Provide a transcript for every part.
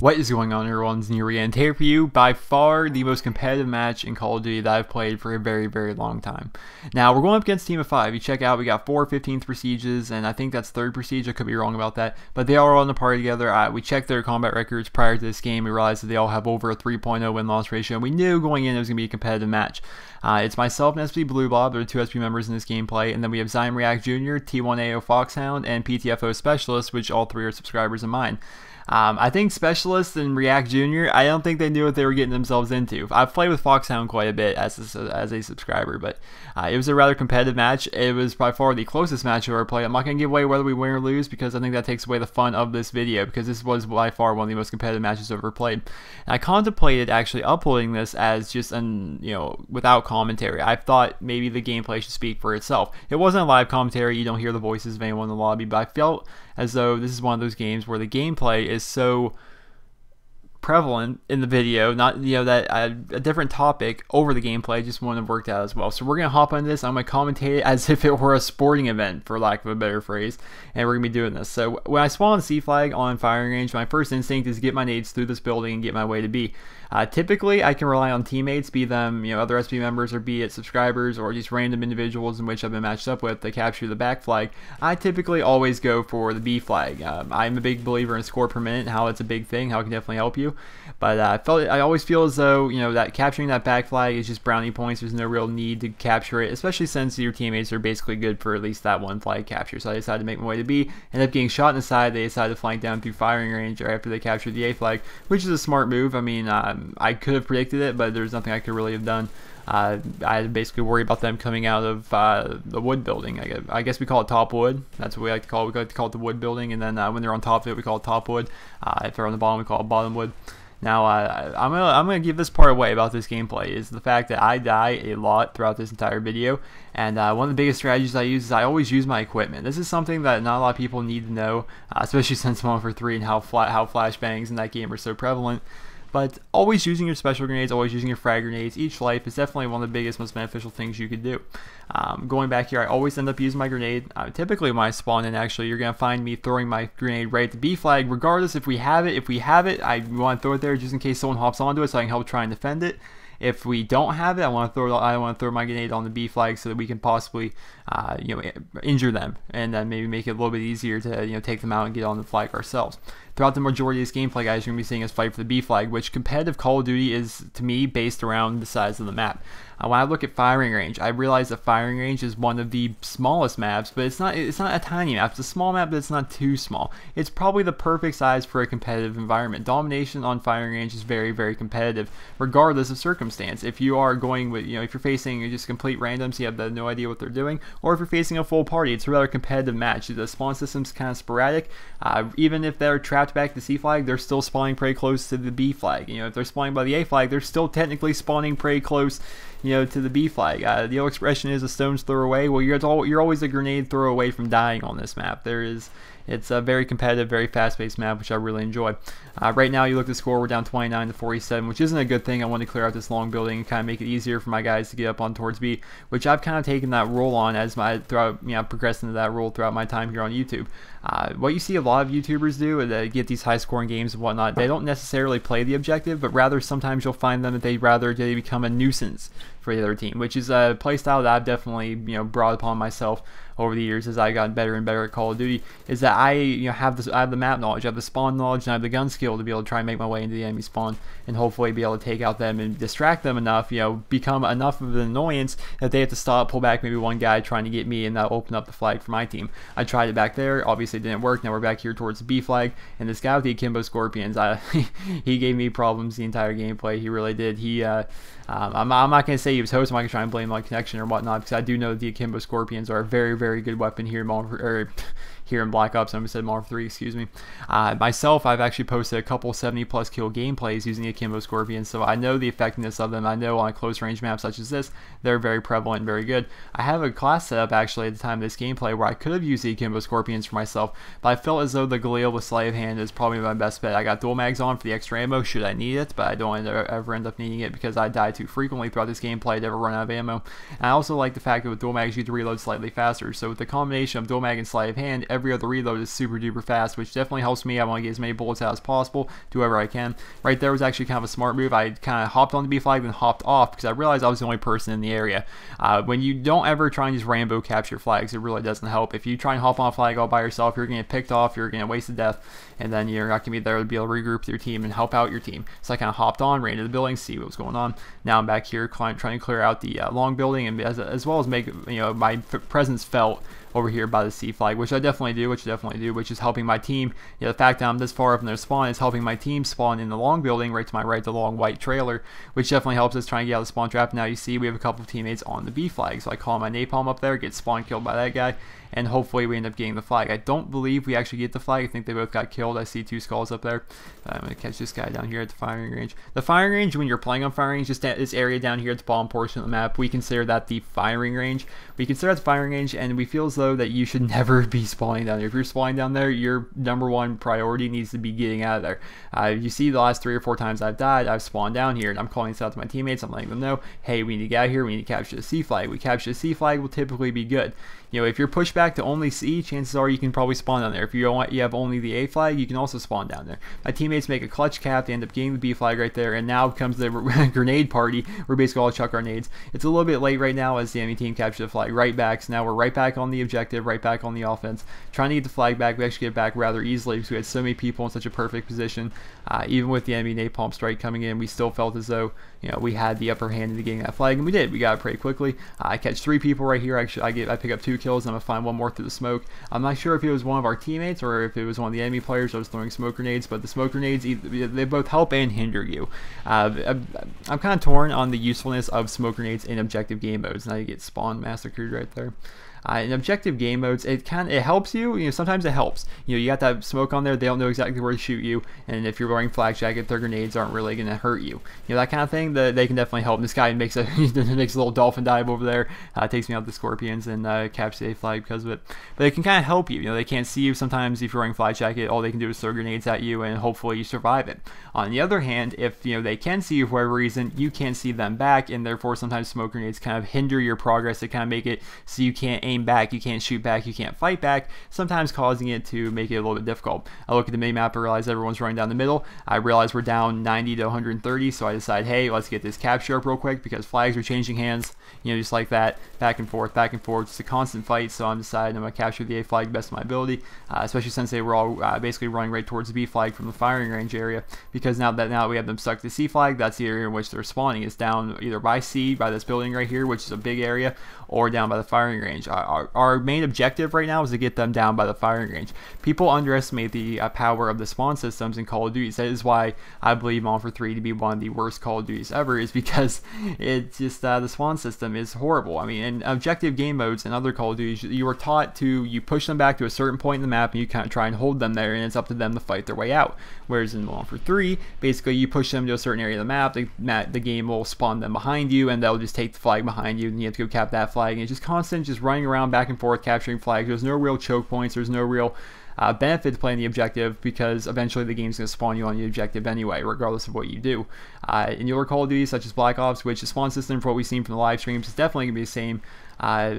What is going on, everyone's Nero and here for you, by far the most competitive match in Call of Duty that I've played for a very long time. Now, we're going up against a team of 5. You check out, we got 4 15th Prestiges, and I think that's 3rd Prestige. I could be wrong about that, but they are all in the party together. We checked their combat records prior to this game. We realized that they all have over a 3.0 win-loss ratio, and we knew going in it was going to be a competitive match. It's myself and SP Blue Bob, they're the 2 SP members in this gameplay, and then we have Zion React Jr., T1AO Foxhound, and PTFO Specialist, which all 3 are subscribers of mine. I think Specialist and React Jr., I don't think they knew what they were getting themselves into. I've played with Foxhound quite a bit as a subscriber, but it was a rather competitive match. It was by far the closest match I've ever played. I'm not going to give away whether we win or lose because I think that takes away the fun of this video, because this was by far one of the most competitive matches I've ever played. And I contemplated actually uploading this as just without commentary. I thought maybe the gameplay should speak for itself. It wasn't a live commentary, you don't hear the voices of anyone in the lobby, but I felt as though this is one of those games where the gameplay is so prevalent in the video, not that a different topic over the gameplay just wouldn't have worked out as well. So we're gonna hop on this. I'm gonna commentate it as if it were a sporting event, for lack of a better phrase, and we're gonna be doing this. So when I spawn C flag on firing range, my first instinct is get my nades through this building and get my way to B. Typically, I can rely on teammates, be them other SP members or be it subscribers or just random individuals in which I've been matched up with, to capture the back flag. I typically always go for the B flag. I'm a big believer in score per minute, how it's a big thing, how it can definitely help you. But I always feel as though that capturing that back flag is just brownie points. There's no real need to capture it, especially since your teammates are basically good for at least that one flag capture. So I decided to make my way to B. Ended up getting shot in the side. They decided to flank down through firing range after they captured the A flag, which is a smart move. I mean, I could have predicted it, but there's nothing I could really have done. I had to basically worry about them coming out of the wood building. I guess we call it top wood. That's what we like to call it. We like to call it the wood building, and then when they're on top of it, we call it top wood. If they're on the bottom, we call it bottom wood. Now, I'm gonna give this part away about this gameplay, is the fact that I die a lot throughout this entire video, and one of the biggest strategies I use is I always use my equipment. This is something that not a lot of people need to know, especially since I'm on for 3 and how flashbangs in that game are so prevalent. But always using your special grenades, always using your frag grenades, each life is definitely one of the biggest, most beneficial things you could do. Going back here, I always end up using my grenade. Typically when I spawn in, actually, you're going to find me throwing my grenade right at the B flag, regardless if we have it. If we have it, I want to throw it there just in case someone hops onto it so I can help try and defend it. If we don't have it, I want to throw my grenade on the B flag so that we can possibly injure them, and then maybe make it a little bit easier to take them out and get on the flag ourselves. Throughout the majority of this gameplay, guys, you're going to be seeing us fight for the B flag, which competitive Call of Duty is, to me, based around the size of the map. When I look at firing range, I realize that firing range is one of the smallest maps, but it's not a tiny map. It's a small map, but it's not too small. It's probably the perfect size for a competitive environment. Domination on firing range is very competitive, regardless of circumstance. If you are going with, if you're facing just complete randoms, you have no idea what they're doing, or if you're facing a full party, it's a rather competitive match. The spawn system's kind of sporadic. Even if they're trapped back to C flag, they're still spawning pretty close to the B flag. If they're spawning by the A flag, they're still technically spawning pretty close to the B flag. The old expression is a stone's throw away. Well, you're always a grenade throw away from dying on this map. It's a very competitive, very fast-paced map, which I really enjoy. Right now, you look at the score, we're down 29 to 47, which isn't a good thing. I want to clear out this long building and kind of make it easier for my guys to get up on towards B, which I've kind of taken that role on as progressed into that role throughout my time here on YouTube. What you see a lot of YouTubers do is they get these high-scoring games and whatnot. They don't necessarily play the objective, but rather sometimes you'll find them that they become a nuisance for the other team, which is a playstyle that I've definitely brought upon myself over the years as I got better and better at Call of Duty. Is that I have the map knowledge, I have the spawn knowledge, and I have the gun skill to be able to try and make my way into the enemy spawn and hopefully be able to take out them and distract them enough, become enough of an annoyance that they have to stop, pull back maybe one guy trying to get me, and that'll open up the flag for my team. I tried it back there, obviously it didn't work. Now we're back here towards the B flag, and this guy with the Akimbo Scorpions, he gave me problems the entire gameplay. He really did. I'm not going to say he was host. I'm not going to try and blame my connection or whatnot, because I do know that the Akimbo Scorpions are a very good weapon here in Black Ops. I almost said Modern 3, excuse me. Myself, I've actually posted a couple 70+ kill gameplays using the Akimbo Scorpions, so I know the effectiveness of them. I know on a close range map such as this, they're very prevalent and very good. I have a class set up actually at the time of this gameplay where I could have used the Akimbo Scorpions for myself, but I felt as though the Galil with Sleight of Hand is probably my best bet. I got dual mags on for the extra ammo should I need it, but I don't ever end up needing it because I die too frequently throughout this gameplay to ever run out of ammo. And I also like the fact that with dual mags you have to reload slightly faster, so with the combination of dual mag and Sleight of Hand, every other reload is super duper fast, which definitely helps me. I want to get as many bullets out as possible, do whatever I can. Right there was actually kind of a smart move. I kind of hopped on the B flag, then hopped off because I realized I was the only person in the area. When you don't ever try and just rainbow capture flags, it really doesn't help. If you try and hop on a flag all by yourself, you're going to get picked off, you're going to waste a death, and then you're not going to be there to be able to regroup with your team and help out your team. So I kind of hopped on, ran into the building, see what was going on. Now I'm back here trying to clear out the long building, and as well as make my presence felt over here by the C flag, which I definitely do, which is helping my team. The fact that I'm this far up in their spawn is helping my team spawn in the long building right to my right, the long white trailer, which definitely helps us try and get out of the spawn trap. Now you see we have a couple of teammates on the B flag, so I call my napalm up there, get spawn killed by that guy, and hopefully we end up getting the flag. I don't believe we actually get the flag. I think they both got killed. I see 2 skulls up there. I'm going to catch this guy down here at the firing range. The firing range, when you're playing on firing range, just this area down here at the bottom portion of the map, we consider that the firing range. We consider that the firing range, and we feel as though that you should never be spawning down there. If you're spawning down there, your #1 priority needs to be getting out of there. You see the last 3 or 4 times I've died, I've spawned down here, and I'm calling this out to my teammates. I'm letting them know, hey, we need to get out here. We need to capture the C flag. We capture the C flag will typically be good. If you're pushed back to only C, chances are you can probably spawn down there. If you have only the A flag, you can also spawn down there. My teammates make a clutch cap. They end up getting the B flag right there, and now comes the grenade party. We're basically all chuck our nades. It's a little bit late right now as the enemy team captures the flag right back. So now we're right back on the objective, right back on the offense, trying to get the flag back. We actually get it back rather easily because we had so many people in such a perfect position. Even with the enemy napalm strike coming in, we still felt as though we had the upper hand in getting that flag, and we did. We got it pretty quickly. I catch 3 people right here. Actually, I pick up 2 kills, and I'm gonna find 1 more through the smoke. I'm not sure if it was one of our teammates or if it was one of the enemy players that was throwing smoke grenades, but the smoke grenades, they both help and hinder you. I'm kind of torn on the usefulness of smoke grenades in objective game modes. Now you get spawn massacred right there. In objective game modes, it helps you. Sometimes it helps. You got that smoke on there. They don't know exactly where to shoot you, and if you're wearing flak jacket, their grenades aren't really going to hurt you. That kind of thing. They can definitely help. And this guy makes a little dolphin dive over there. Takes me out the scorpions and captures a flag because of it. But it can kind of help you. They can't see you sometimes if you're wearing flak jacket. All they can do is throw grenades at you, and hopefully you survive it. On the other hand, if they can see you for whatever reason, you can't see them back, and therefore sometimes smoke grenades kind of hinder your progress. They kind of make it so you can't aim back, you can't shoot back, you can't fight back, sometimes causing it to make it a little bit difficult. I look at the mini-map and realize everyone's running down the middle. I realize we're down 90 to 130, so I decide, hey, let's get this capture up real quick because flags are changing hands, just like that, back and forth, it's a constant fight. So I'm deciding I'm going to capture the A flag best of my ability, especially since they were all basically running right towards the B flag from the firing range area, because now we have them stuck to the C flag, that's the area in which they're spawning. It's down either by C, by this building right here, which is a big area, or down by the firing range. Our main objective right now is to get them down by the firing range. People underestimate the power of the spawn systems in Call of Duty. That is why I believe Modern Warfare 3 to be one of the worst Call of Duties ever, is because it's just the spawn system is horrible. I mean, in objective game modes and other Call of Duties, you were taught to push them back to a certain point in the map and you kind of try and hold them there, and it's up to them to fight their way out. Whereas in Modern Warfare 3, basically you push them to a certain area of the map, the game will spawn them behind you, and they'll just take the flag behind you, and you have to go cap that flag, and it's just constant, just running around back and forth, capturing flags. There's no real choke points, there's no real benefit to playing the objective, because eventually the game's going to spawn you on the objective anyway, regardless of what you do. In your Call of Duty, such as Black Ops, which the spawn system, for what we've seen from the live streams, is definitely going to be the same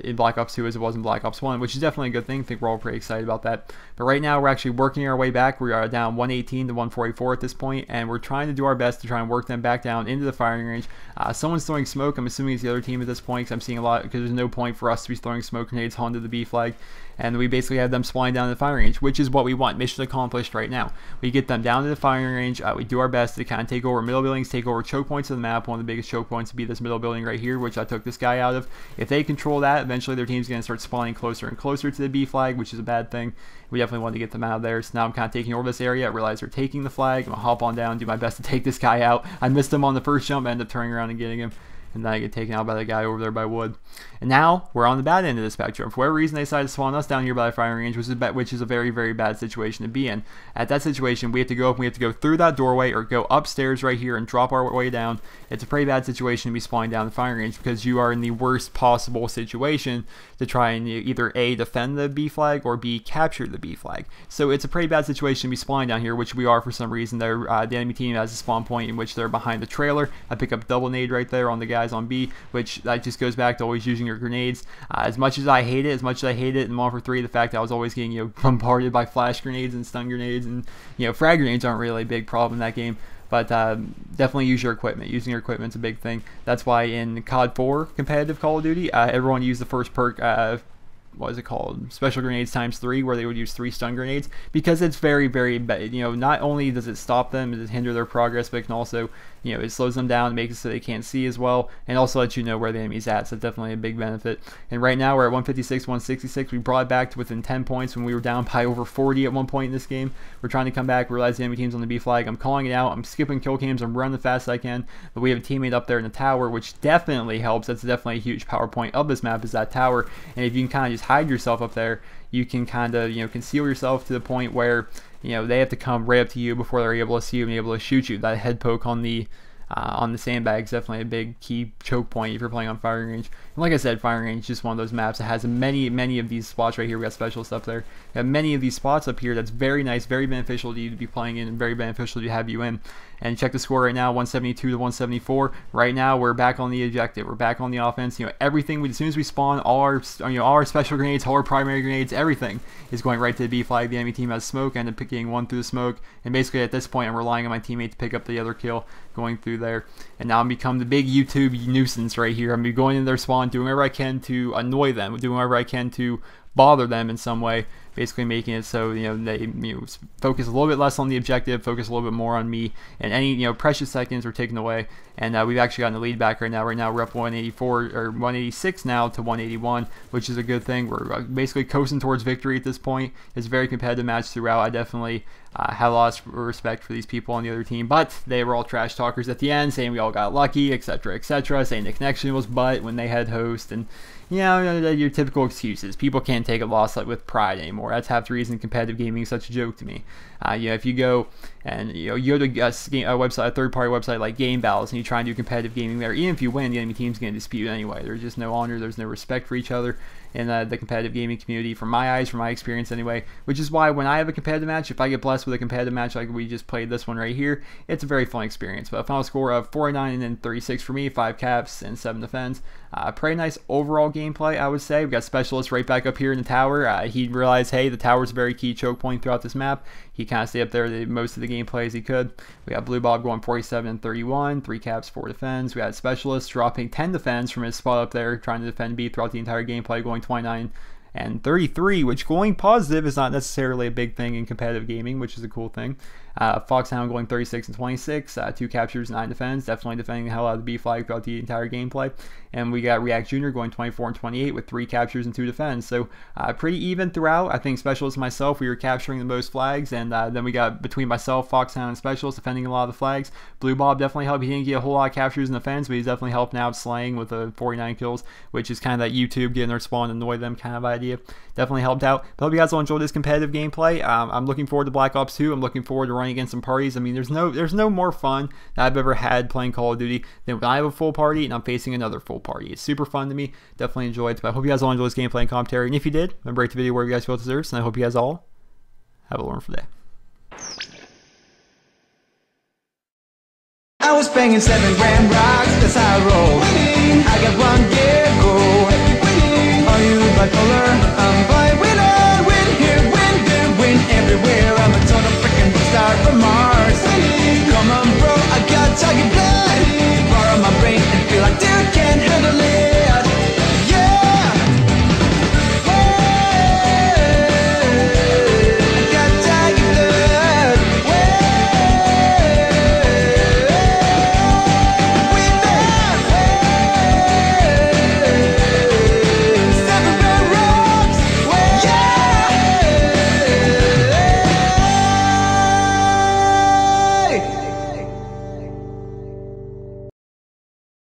in Black Ops 2 as it was in Black Ops 1, which is definitely a good thing. I think we're all pretty excited about that. But right now, we're actually working our way back. We are down 118 to 144 at this point, and we're trying to do our best to try and work them back down into the firing range. Someone's throwing smoke. I'm assuming it's the other team at this point, because I'm seeing a lot, because there's no point for us to be throwing smoke grenades onto the B flag. And we basically have them spawning down to the firing range, which is what we want. Mission accomplished right now. We get them down to the firing range. We do our best to kind of take over middle buildings, take over choke points of the map. One of the biggest choke points would be this middle building right here, which I took this guy out of. If they control that, eventually their team's going to start spawning closer and closer to the B flag, which is a bad thing. We definitely want to get them out of there. So now I'm kind of taking over this area. I realize they're taking the flag. I'm going to hop on down, do my best to take this guy out. I missed him on the first jump. I end up turning around and getting him. And then I get taken out by the guy over there by wood. And now we're on the bad end of the spectrum. For whatever reason, they decided to spawn us down here by the firing range, which is a very, very bad situation to be in. At that situation, we have to go up and we have to go through that doorway or go upstairs right here and drop our way down. It's a pretty bad situation to be spawning down the firing range, because you are in the worst possible situation to try and either A, defend the B flag, or B, capture the B flag. So it's a pretty bad situation to be spawning down here, which we are for some reason. The enemy team has a spawn point in which they're behind the trailer. I pick up double nade right there on the guy. guys on B, which that just goes back to always using your grenades. As much as I hate it, in Modern Warfare 3, the fact that I was always getting bombarded by flash grenades and stun grenades, and frag grenades aren't really a big problem in that game. But definitely use your equipment. Using your equipment's a big thing. That's why in COD 4 competitive Call of Duty, everyone used the first perk, what is it called? Special grenades ×3, where they would use 3 stun grenades, because it's very, very, not only does it stop them, does it hinder their progress, but it can also, it slows them down, makes it so they can't see as well, and also lets you know where the enemy's at. So definitely a big benefit. And right now we're at 156, 166. We brought it back to within 10 points when we were down by over 40 at one point in this game. We're trying to come back, realize the enemy team's on the B flag. I'm calling it out. I'm skipping kill cams. I'm running as fast as I can. But we have a teammate up there in the tower, which definitely helps. That's definitely a huge power point of this map, is that tower. And if you can kind of just hide yourself up there, you can kind of conceal yourself to the point where they have to come right up to you before they're able to see you and be able to shoot you. That head poke on the sandbag is definitely a big key choke point if you're playing on firing range. And like I said, firing range is just one of those maps that has many of these spots right here. We got specialist up there. We have many of these spots up here that's very nice, very beneficial to you to be playing in, and very beneficial to have you in. And check the score right now, 172 to 174. Right now we're back on the objective. We're back on the offense. Everything, as soon as we spawn, all our special grenades, all our primary grenades, everything is going right to the B flag. The enemy team has smoke. I end up picking one through the smoke. And basically at this point I'm relying on my teammate to pick up the other kill going through there. And now I'm become the big YouTube nuisance right here. I'm going in their spawn, doing whatever I can to annoy them, doing whatever I can to bother them in some way, basically making it so they focus a little bit less on the objective, focus a little bit more on me, and any precious seconds are taken away. And we've actually gotten the lead back right now. Right now we're up 184 or 186 now to 181, which is a good thing. We're basically coasting towards victory at this point. It's a very competitive match throughout. I definitely have a lot of respect for these people on the other team, but they were all trash talkers at the end, saying we all got lucky, etc., saying the connection was butt when they had host, and your typical excuses. People can't take a loss with pride anymore. That's half the reason competitive gaming is such a joke to me. If you go and you go to a third-party website like Game Battles, and you try and do competitive gaming there, even if you win, the enemy team's going to dispute anyway. There's just no honor. There's no respect for each other in the competitive gaming community, from my eyes, from my experience anyway. Which is why when I have a competitive match, if I get blessed with a competitive match like we just played this one right here, it's a very fun experience. But a final score of 49 and 36 for me, 5 caps and 7 defense. Pretty nice overall gameplay, I would say. We got Specialist right back up here in the tower. He realized, hey, the tower's a very key choke point throughout this map. He kind of stayed up there most of the gameplay as he could. We got Blue Bob going 47 and 31, 3 caps, 4 defense. We had Specialist dropping 10 defense from his spot up there, trying to defend B throughout the entire gameplay, going 29 and 33, which going positive is not necessarily a big thing in competitive gaming, which is a cool thing. Foxhound going 36 and 26, 2 captures, 9 defense, definitely defending the hell out of the B flag throughout the entire gameplay. And we got React Jr. going 24 and 28 with 3 captures and 2 defense. So pretty even throughout. I think Specialist and myself, we were capturing the most flags, and then we got between myself, Foxhound, and Specialist defending a lot of the flags. Blue Bob definitely helped. He didn't get a whole lot of captures in defense, but he's definitely helping out slaying with 49 kills, which is kind of that YouTube getting their spawn and annoy them kind of idea. Definitely helped out. But I hope you guys will enjoy this competitive gameplay. I'm looking forward to Black Ops 2. I'm looking forward to running against some parties. I mean, there's no more fun that I've ever had playing Call of Duty than when I have a full party and I'm facing another full party. It's super fun to me. Definitely enjoyed it. But I hope you guys all enjoy this gameplay and commentary. And if you did, remember, rate the video where you guys feel it deserves. And I hope you guys all have a wonderful day. I was banging 7 grand rocks, that's how I roll. I got one gear, go. Are you bipolar? I'm bipolar.